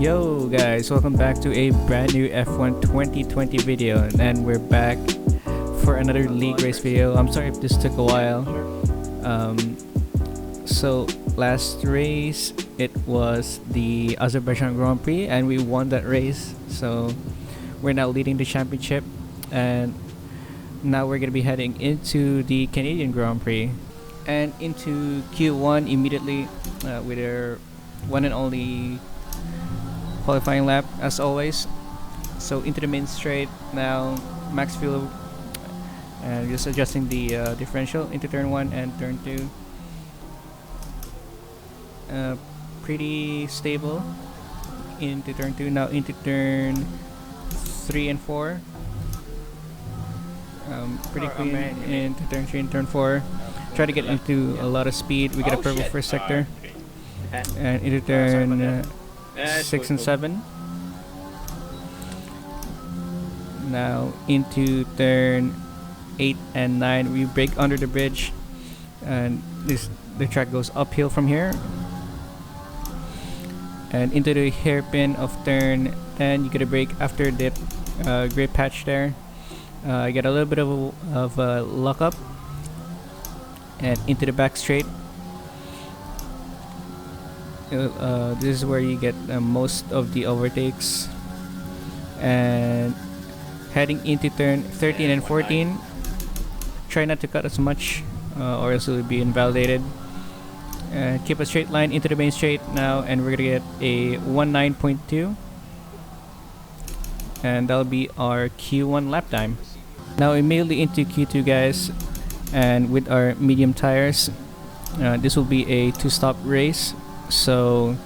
Yo guys, welcome back to a brand new F1 2020 video, and we're back for another league race video. I'm sorry if this took a while. So last race it was the Azerbaijan Grand Prix and we won that race, so we're now leading the championship, and now we're gonna be heading into the Canadian Grand Prix and into Q1 immediately with our one and only qualifying lap as always. So into the main straight now, max fuel, and just adjusting the differential into turn 1 and turn 2. Pretty stable into turn 2. Now into turn 3 and 4. Pretty clean into turn 3 and turn 4. Try to get into a lot of speed. We get a purple first sector. And into turn 6 and 7. Now into turn 8 and 9, we brake under the bridge, and the track goes uphill from here. And into the hairpin of turn 10, you get a brake after dip, great patch there. You get a little bit of a lock up, and into the back straight. This is where you get most of the overtakes, and heading into turn 13 and 14, try not to cut as much or else it will be invalidated. Keep a straight line into the main straight now, and we're gonna get a 19.2, and that'll be our Q1 lap time. Now immediately into Q2 guys, and with our medium tires, this will be a 2-stop race. So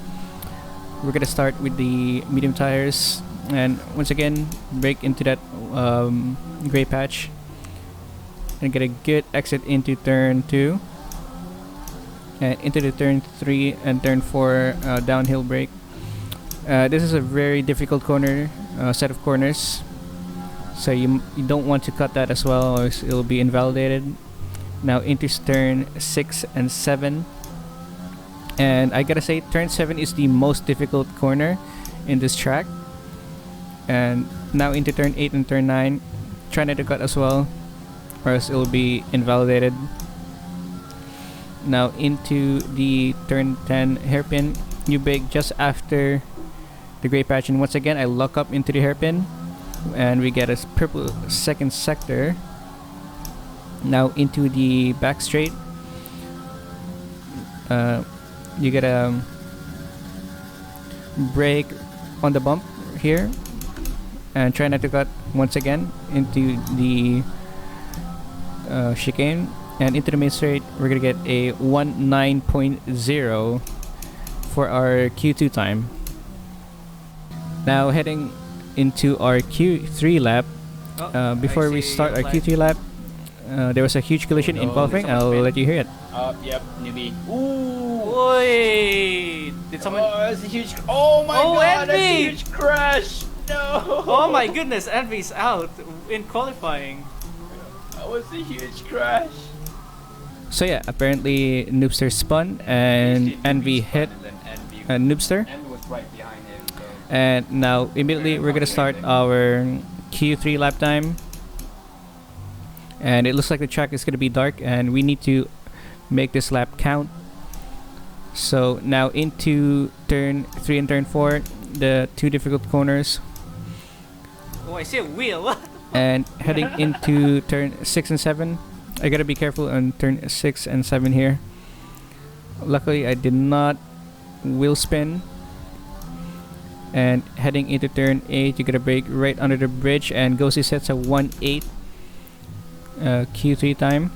we're gonna start with the medium tires, and once again brake into that gray patch and get a good exit into turn 2 and into the turn 3 and turn 4 downhill brake. This is a very difficult corner set of corners, so you don't want to cut that as well, or it'll be invalidated. Now into turn 6 and 7. And I gotta say, turn 7 is the most difficult corner in this track. And now into turn 8 and turn 9, try not to cut as well, or else it will be invalidated. Now into the turn 10 hairpin, you brake just after the gray patch, and once again I lock up into the hairpin, and we get a purple second sector. Now into the back straight, you get a brake on the bump here and try not to cut once again into the chicane, and into the main straight we're gonna get a 19.0 for our Q2 time. Now heading into our Q3 lap. Before we start our Q3 lap, there was a huge collision in qualifying. I'll let you hear it. Yep, newbie. Ooh! Wait! Did someone? Oh, that's a huge. Oh my god, Envy! that's a huge crash! No! Oh my goodness, Envy's out in qualifying. That was a huge crash. So yeah, apparently Noobster spun and Envy hit Noobster. Envy was right behind him. So. And now immediately we're gonna start our Q3 lap time. And it looks like the track is gonna be dark, and we need to make this lap count. So now into turn 3 and turn 4, the two difficult corners. Oh, I see a wheel. And heading into turn 6 and 7, I gotta be careful on turn 6 and 7 here. Luckily I did not wheel spin. And heading into turn 8, you gotta brake right under the bridge, and Ghosty sets a 1.8 Q3 time.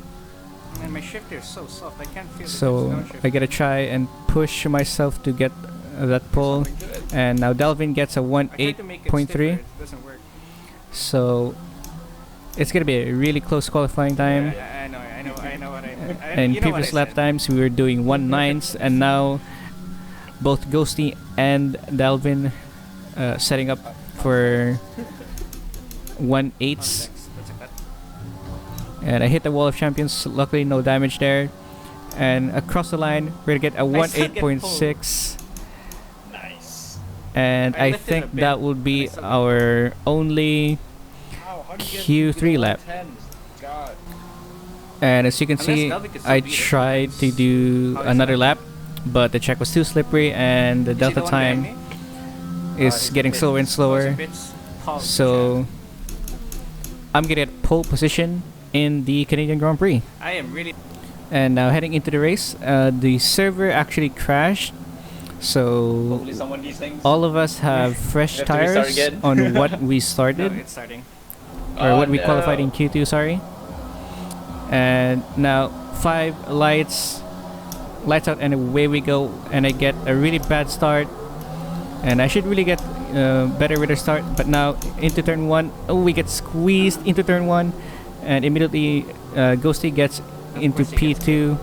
Man, my shifter is so soft. I can't feel So I gotta try and push myself to get that pull, and now Delvin gets a 1.8.3. Doesn't work. So it's gonna be a really close qualifying time. Yeah, I know what I mean. And previous lap times we were doing 1.9s, and now both Ghosty and Delvin setting up for 1.8s. And I hit the wall of champions. Luckily no damage there. And across the line we're gonna get a 1.8.6. Nice. and I I lifted a think bit, that would be but I still- our only How do you get Q3 lap. 10? God. And as you can Unless see, Delphi could still I beat it, tried to depends do how he's another lap, lapping. but the track was too slippery and the Is he delta the one behind time me? is he's getting pit. slower and Oh, slower. it's a bit tall, So I'm getting at pole position in the Canadian Grand Prix. I am really. And now heading into the race, the server actually crashed. So Hopefully someone these things. all of us have fresh We have to restart tires again. on what we No, started, it's starting. or what we no. qualified in Q2, sorry. And now 5 lights out, and away we go. And I get a really bad start, and I should really get better with the start. But now into turn 1, oh, we get squeezed into turn 1, and immediately Ghosty gets into course he gets P2.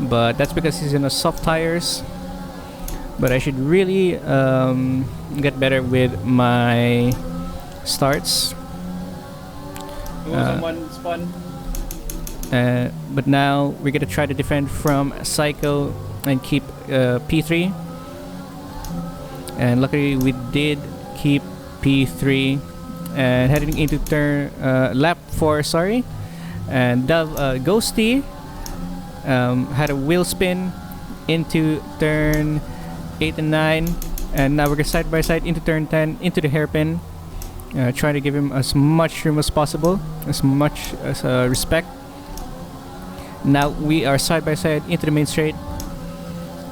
But that's because he's in a soft tires. But I should really get better with my starts. Someone spun. But now we're gonna try to defend from Psycho and keep P3. And luckily we did keep P3. And heading into turn lap 4, sorry. And Ghosty had a wheel spin into turn 8 and 9, and now we're going side by side into turn 10 into the hairpin, trying to give him as much room as possible, as much as respect. Now we are side by side into the main straight,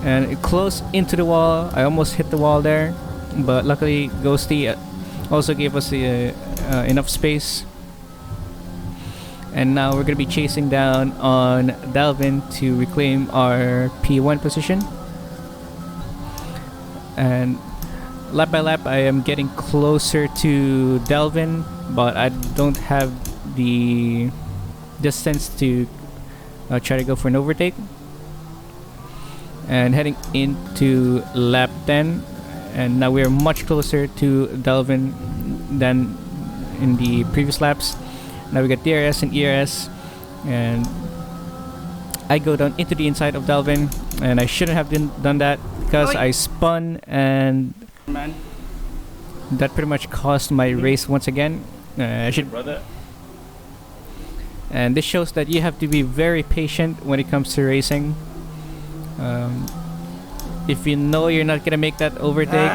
and close into the wall. I almost hit the wall there, but luckily Ghosty also gave us enough space. And now we're going to be chasing down on Dalvin to reclaim our P1 position. And lap by lap, I am getting closer to Dalvin, but I don't have the distance to try to go for an overtake. And heading into lap 10, and now we're much closer to Dalvin than in the previous laps. Now we got DRS and ERS, and I go down into the inside of Dalvin, and I shouldn't have done that because I spun, and Man. that pretty much cost my race once again. I should, Brother. and this shows that you have to be very patient when it comes to racing. If you know you're not gonna make that overtake,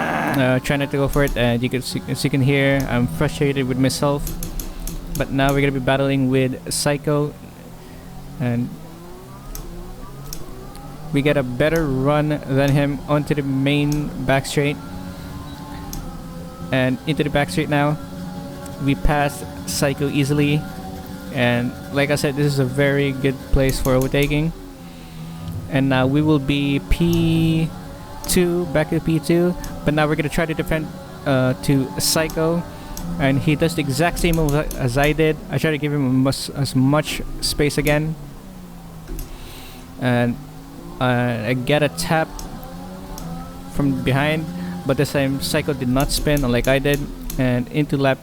try not to go for it. And as you can hear, I'm frustrated with myself. But now we're gonna be battling with Psycho, and we get a better run than him onto the main back straight. And into the back straight now, we pass Psycho easily. And like I said, this is a very good place for overtaking. And now we will be P2, back to P2. But now we're gonna try to defend to Psycho. And he does the exact same move as I did. I try to give him as much space again. And I get a tap from behind, but this time Psycho did not spin like I did. And into lap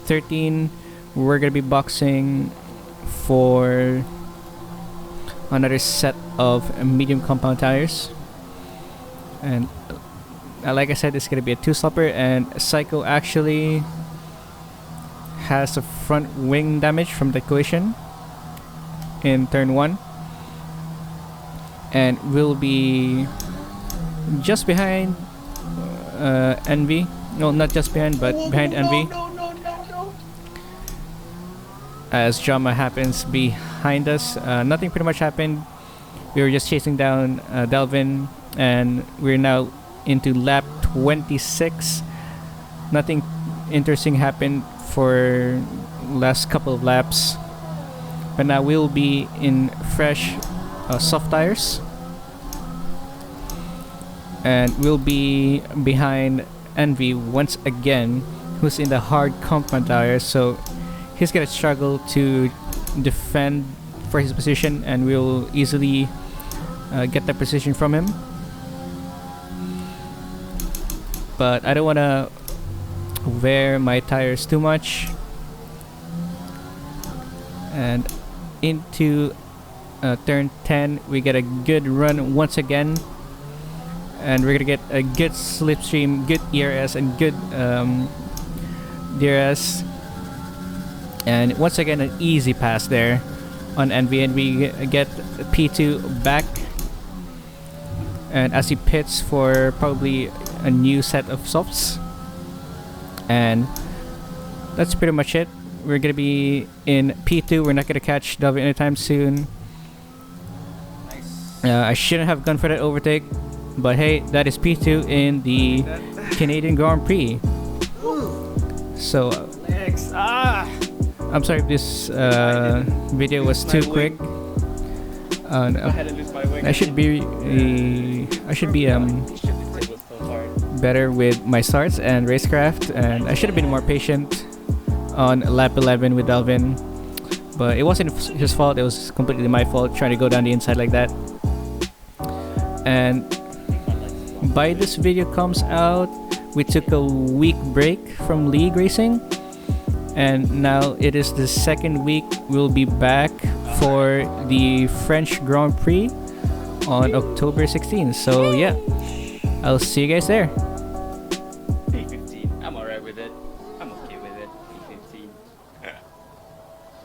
13, we're gonna be boxing for another set of medium compound tires. And like I said, it's gonna be a 2-stopper, and Psycho actually has a front wing damage from the collision in turn 1, and will be just behind Envy. No, not just behind, but behind Envy. No. As drama happens behind us. Nothing pretty much happened. We were just chasing down Delvin, and we're now into lap 26. Nothing interesting happened for last couple of laps, but now we'll be in fresh soft tires, and we'll be behind Envy once again, who's in the hard compound tires, so he's gonna struggle to defend for his position, and we'll easily get that position from him. But I don't want to wear my tires too much. And into turn 10, we get a good run once again, and we're gonna get a good slipstream, good ERS, and good DRS. And once again, an easy pass there on Envy, and we get P2 back. And as he pits for probably a new set of softs, and that's pretty much it. We're gonna be in P2. We're not gonna catch W anytime soon. Nice. I shouldn't have gone for that overtake, but hey, that is P2 in the Canadian Grand Prix. So Legs. Ah. I'm sorry if this video was too quick. I had to lose my wing. I should be better with my starts and racecraft, and I should have been more patient on lap 11 with Alvin, but it wasn't his fault. It was completely my fault trying to go down the inside like that. And by this video comes out, we took a week break from league racing, and now it is the second week. We'll be back for the French Grand Prix on October 16th. So yeah, I'll see you guys there. P15. I'm alright with it.